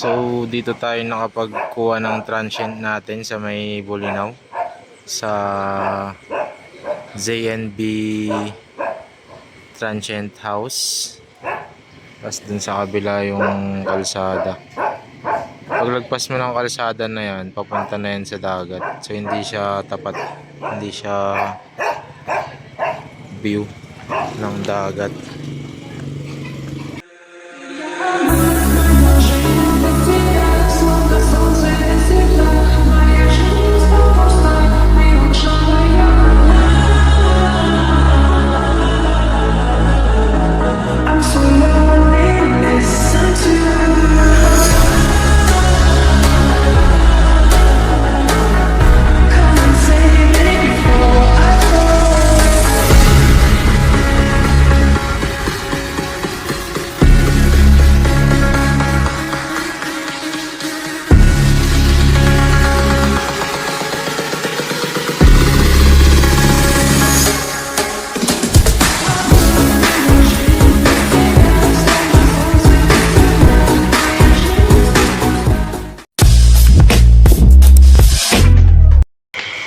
So dito tayo nakapagkuha ng transient natin sa may Bulinaw sa ZNB Transient House. Tapos dun sa kabila yung kalsada. Paglagpas mo ng kalsada na yan, papunta na yan sa dagat. So hindi siya tapat, hindi siya view ng dagat.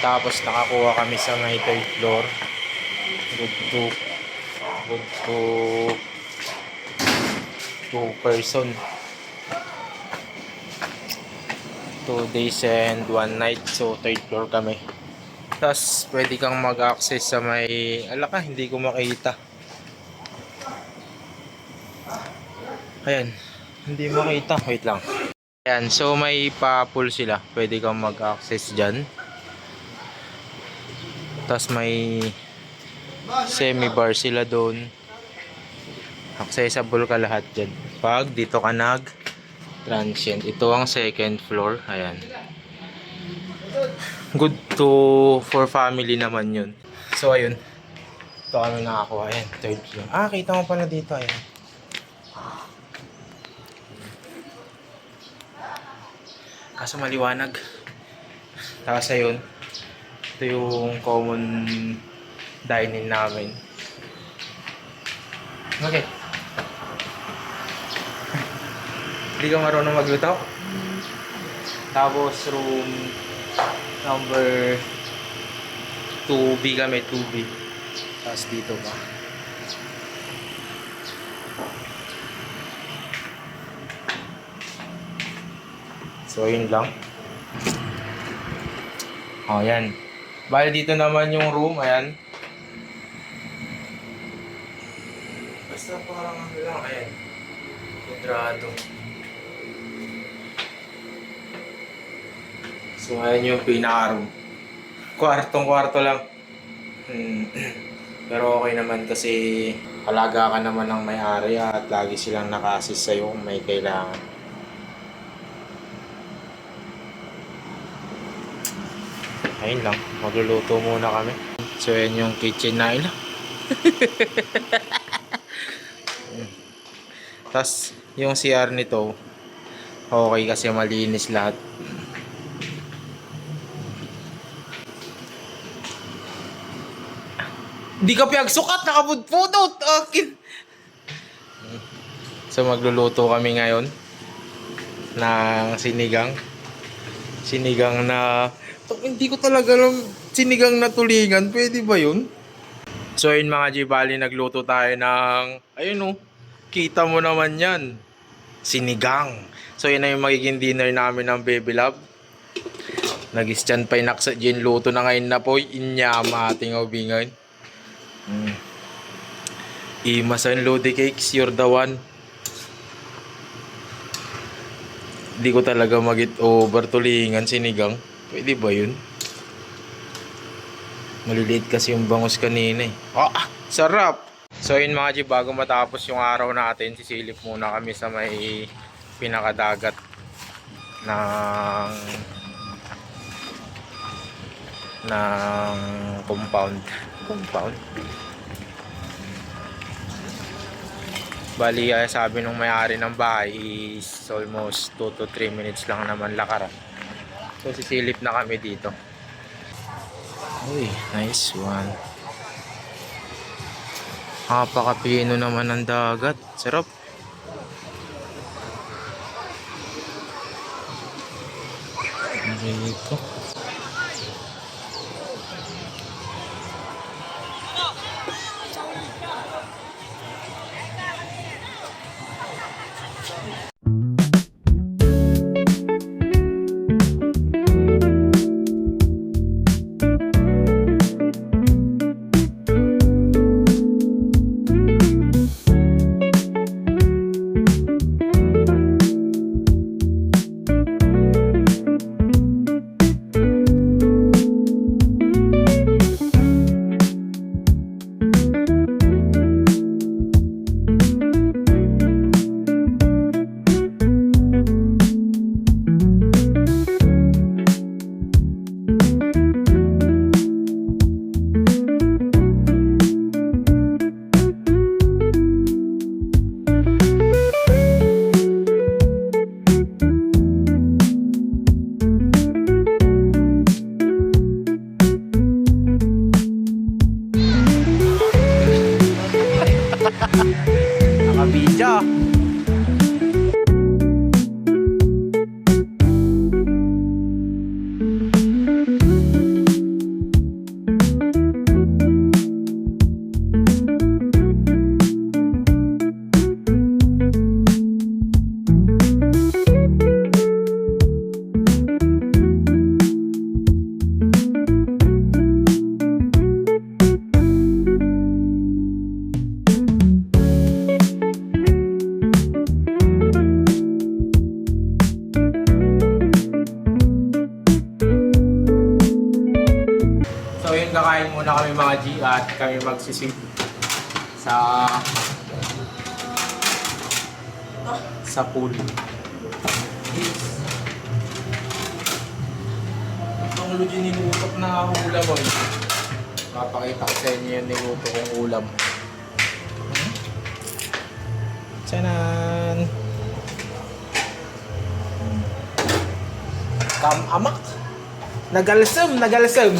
Tapos nakakuha kami sa may third floor. Good to 2 person. 2 days and 1 night. So third floor kami. Tapos pwede kang mag-access sa may alaka, hindi ko makita. Ayan, hindi makita. Wait lang. Ayan, so may pa-pool sila. Pwede kang mag-access dyan. Tapos may semi-bar sila doon. Accessible ka lahat dyan. Pag dito ka nag-transient. Ito ang second floor. Ayan. Good for family naman yun. So ayun. Ito kami nakakuha. Ayan, third floor. Ah, kita mo pala dito. Ayan. Kaso maliwanag. Tapos ayun. Ito yung common dining namin. Okay. Hindi ka marunong magluto? Tapos room number 2B kami, 2B. Tapos dito ba? So yun lang. Oh, yan. Bali dito naman yung room, ayan. Basta parang ano lang, ayan. Kudrado. So ayan yung pinaka-room. Kwartong-kwarto lang. Pero okay naman kasi alaga ka naman ng may-ari at lagi silang naka-assist sa'yo kung may kailangan. Ayun lang, magluluto muna kami. So yan yung kitchen na ila. Tapos yung CR nito okay kasi malinis lahat. Di ka piyagsukat, nakapudpudot akin. So magluluto kami ngayon ng sinigang na hindi ko talaga alam, sinigang na tulingan, pwede ba yun? So yun mga G, bali nagluto tayo ng, ayun oh, kita mo naman yan, sinigang. So yun na yung magiging dinner namin ng Baby Love. Nag-stand pa yung naksa dyan, luto na ngayon na po, inyama ating ubingan. Imasan Lodi Cakes, you're the one. Hindi ko talaga mag-it over tulingan, sinigang. Pwede ba yun? Maliliit kasi yung bangus kanina eh. Ah, sarap! So yun mga G, bago matapos yung araw natin, sisilip muna kami sa may pinakadagat ng compound. Bali, sabi nung may-ari ng bahay is almost 2 to 3 minutes lang naman lakaran. So sisilip na kami dito. Uy, nice one. Napakapino naman ng dagat. Sarap. Dito. Nakabidya. So yun, kakain muna kami mga G at kami magsisip sa pool. Itong Luigi nilutok na ulam mo. Papakita ko sa inyo yung niluto kong ulam. Tsanan! Kamamak! Nagalsam! Nagalsam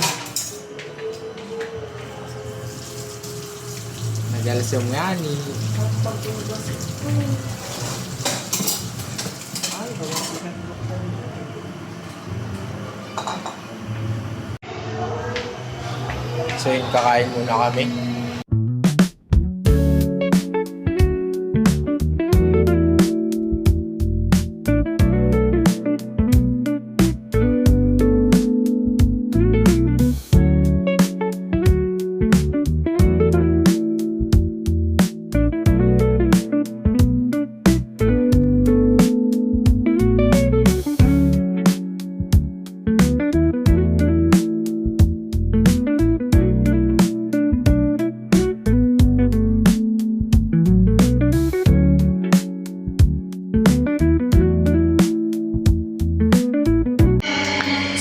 nga ni. So yun, kakain muna kami.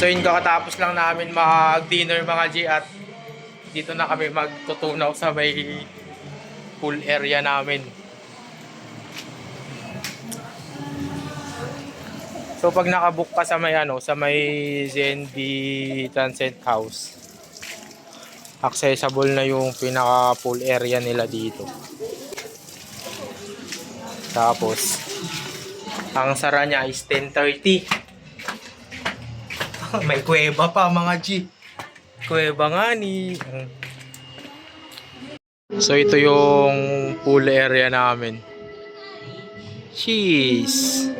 So yun, kakatapos lang namin mag-dinner mga G at dito na kami magtutunaw sa may pool area namin. So pag nakabook ka sa may sa may ZNB Transcend House, accessible na yung pinaka pool area nila dito. Tapos ang sara niya is 10:30. May kuweba pa mga G. Kuweba nga ni. So ito yung pool area namin. Cheese.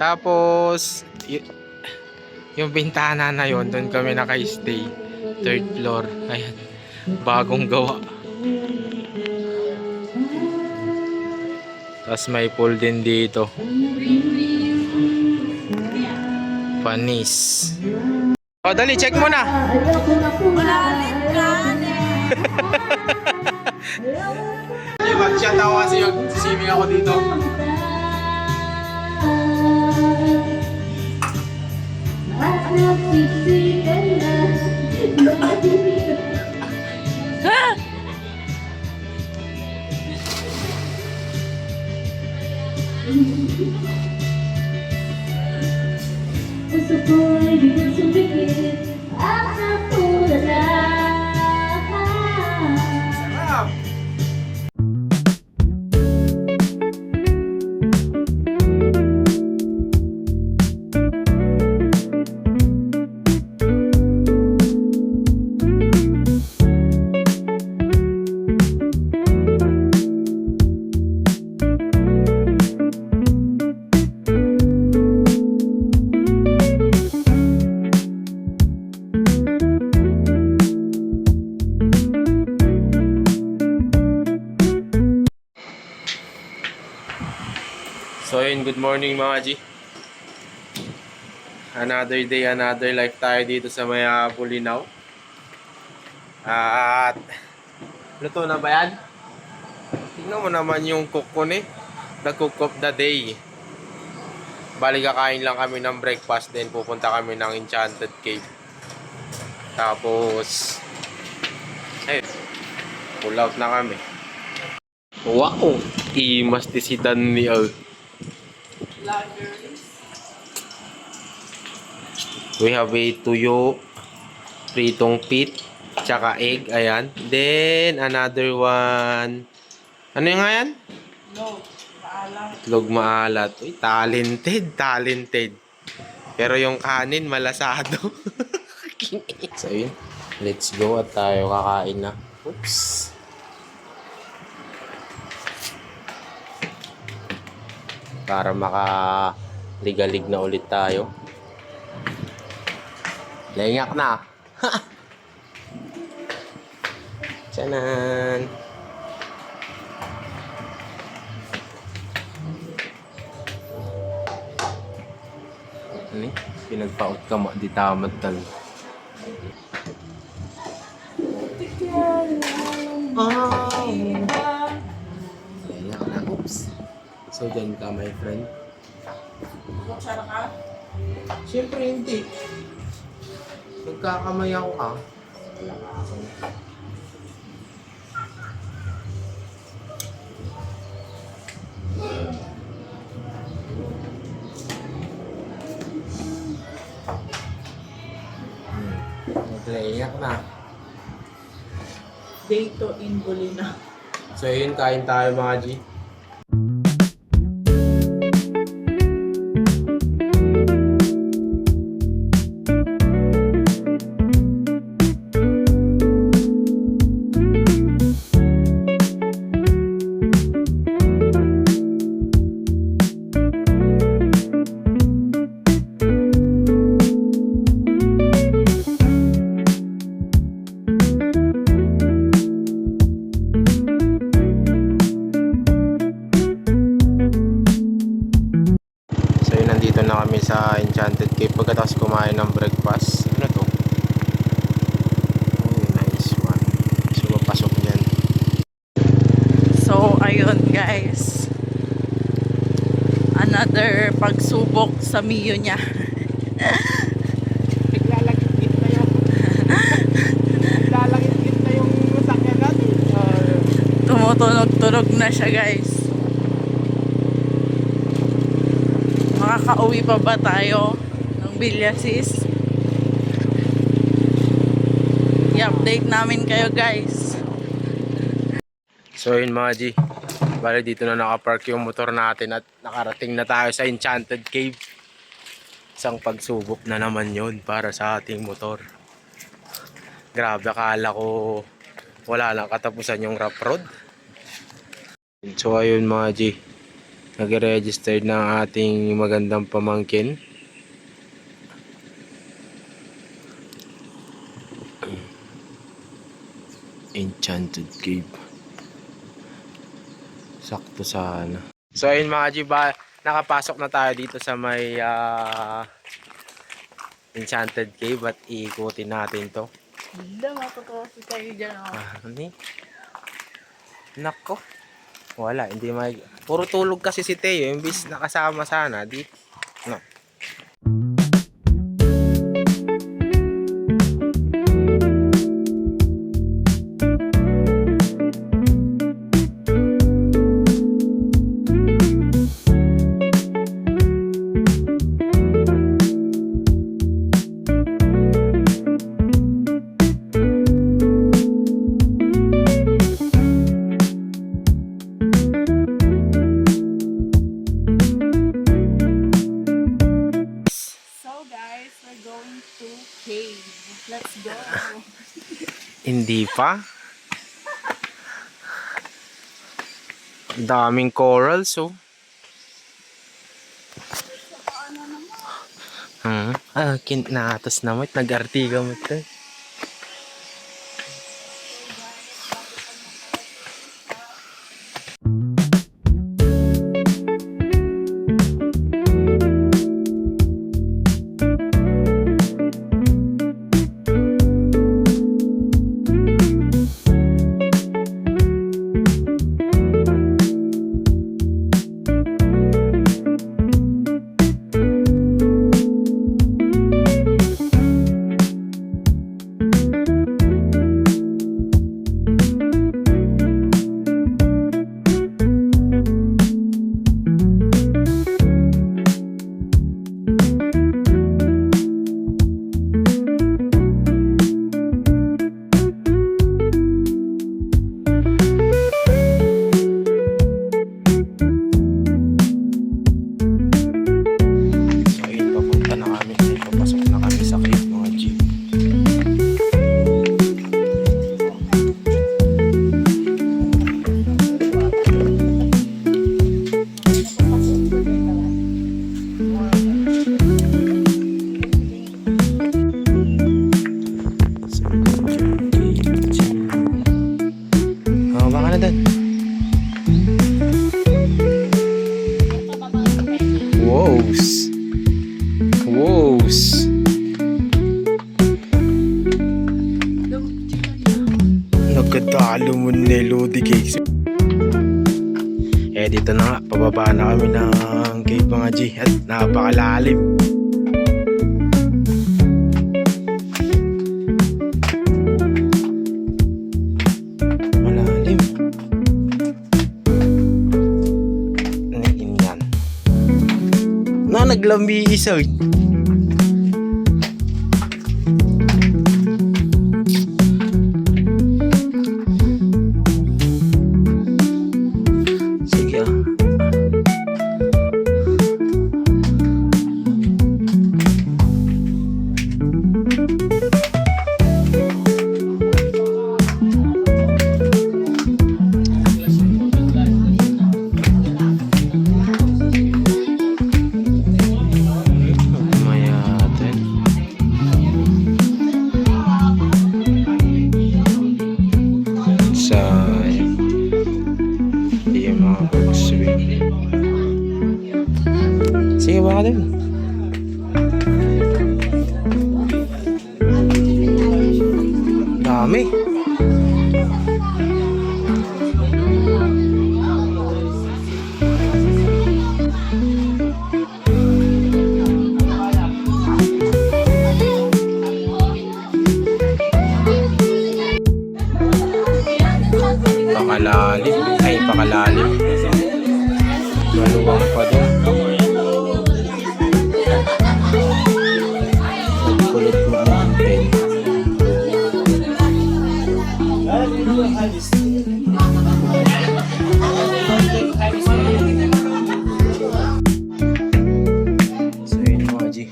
Tapos yung bintana na yon, doon kami naka-stay. 3rd floor. Ayan. Bagong gawa. Tapos may pool din dito. Panis. O, dali, check mo na. Malalim ka, Mag-chat ako kasi yung swimming ako dito. Sarap! morning mga G. Another day, another life tayo dito sa may Bulinaw. At luto na ba yan? Tingnan mo naman yung cook ko ni. The cook of the day. Bali kakain lang kami ng breakfast, then pupunta kami ng Enchanted Cave. Tapos ayun, pull out na kami. Wow! Imastisidan ni Al. We have a tuyo, pritong pit, tsaka egg, ayan. Then, another one. Ano yung nga yan? Itlog maalat. Uy, talented. Pero yung kanin, malasado. So, yun. Let's go at tayo kakain na. Oops. Para makaligalig na ulit tayo. Lengak na. Tiyanan. Ano? Pinagpaot ka mo. Di tamad talaga. Oh. Lengak na. Oops. So, dyan ka, my friend. Magsara ka? Siyempre hindi. Nagkakamay ako ka. Naglayak na. Dito in Bulinaw. So yun, kain tayo mga G. Nandito na kami sa Enchanted Cave pagkatapos kumain ng breakfast. Ano to? Oh, nice one. So, papasok dyan. So, ayun guys. Another pagsubok sa Mio niya. Naglalagit na yung naglalagit na yung sakyan natin. Tumutunog-tunog na siya guys. Makakauwi pa ba tayo ng Villasis? I-update namin kayo guys. So yun mga G, bali dito na nakapark yung motor natin at nakarating na tayo sa Enchanted Cave. Isang pagsubok na naman yun para sa ating motor. Grabe, akala ko wala lang katapusan yung rough road. So ayun mga G, nag-register na ating magandang pamangkin. Enchanted Cave. Sakto sana. So ayun mga G, nakapasok na tayo dito sa may Enchanted Cave at iikutin natin to. Hindi, matutuwa tayo dyan. Ano? Nako. Wala, hindi puro tulog kasi si Teo, imbis nakasama sana, di. No. Let's go. Hindi pa. Daming corals, oh. Kinatas na mo. Nag-artiga mo ito. Baba na kami ng cave mga G at napakalalim. Malalim. Ano yan? Naglambi isa eh. Sige ah. Mayatin. Sayang. Hindi makapag-swim. Sige baka din. Dami. Pakalalim. Ay, pakalalim. Maluwang pa doon. Kulit mo ang pen. So yun mga G.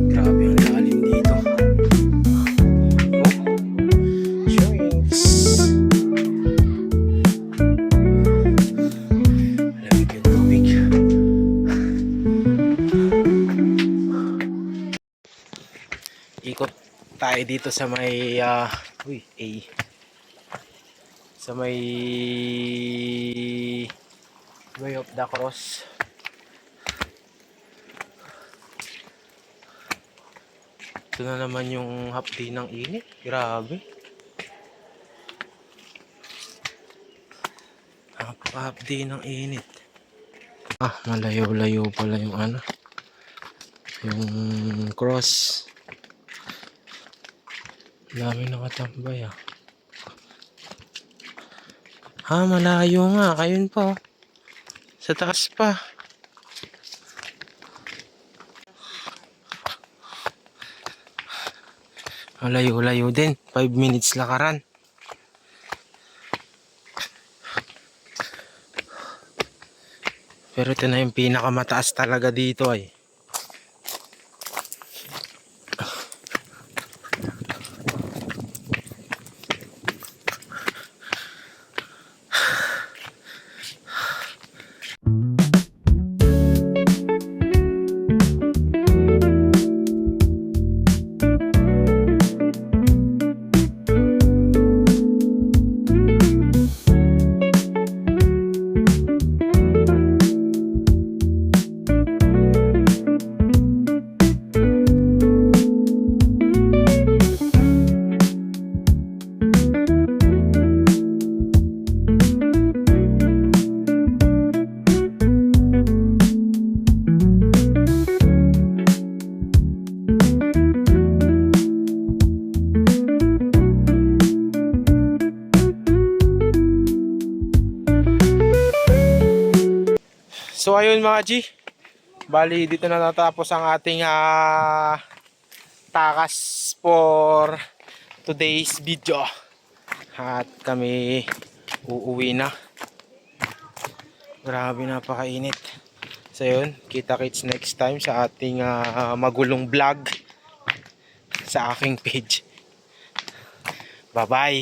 Grabe ang lalim dito. Oh. Shrinks. Lamig yung tubig. Ikot tayo dito sa may sa may Way of the Cross. Ito na naman yung hapdi ng init. Grabe. Napaka-hapdi ng init. Malayo-layo pala yung ano. Yung cross. Dami nakatambay ah. Malayo nga. Ayun pa oh. Sa taas pa. Malayo-layo din. 5 minutes lakaran. Pero ito na yung pinakamataas talaga dito ay. So ayun mga G, bali dito na natapos ang ating takas for today's video. At kami uuwi na. Grabe, napakainit. So yun, kita-kits next time sa ating magulong vlog sa aking page. Bye bye.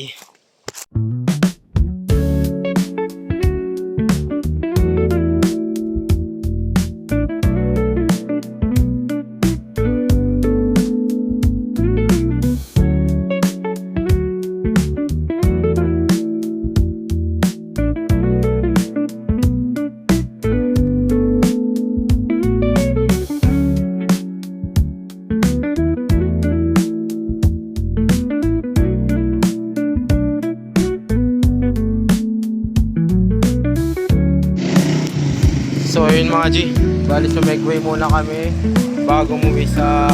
mga G. Bali sumegway muna kami bago umuwi sa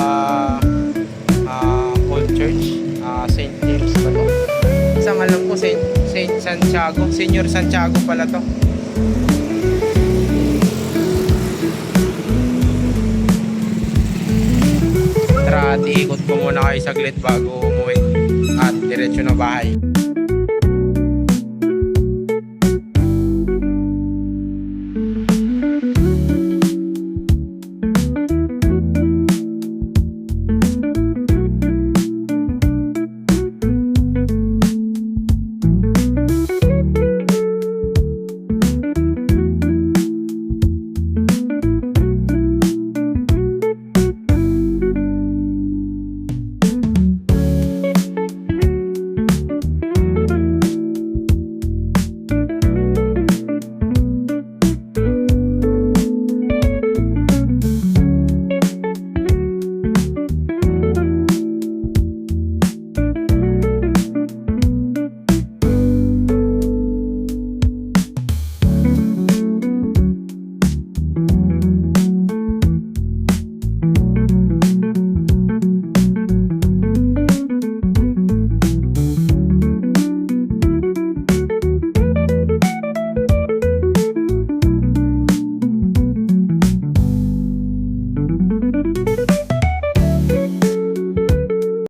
Old Church. St. James ba to? Isang alam ko, Saint Santiago. Senior Santiago pala to. Tara, ikot ko muna kayo saglit bago umuwi at diretso na bahay.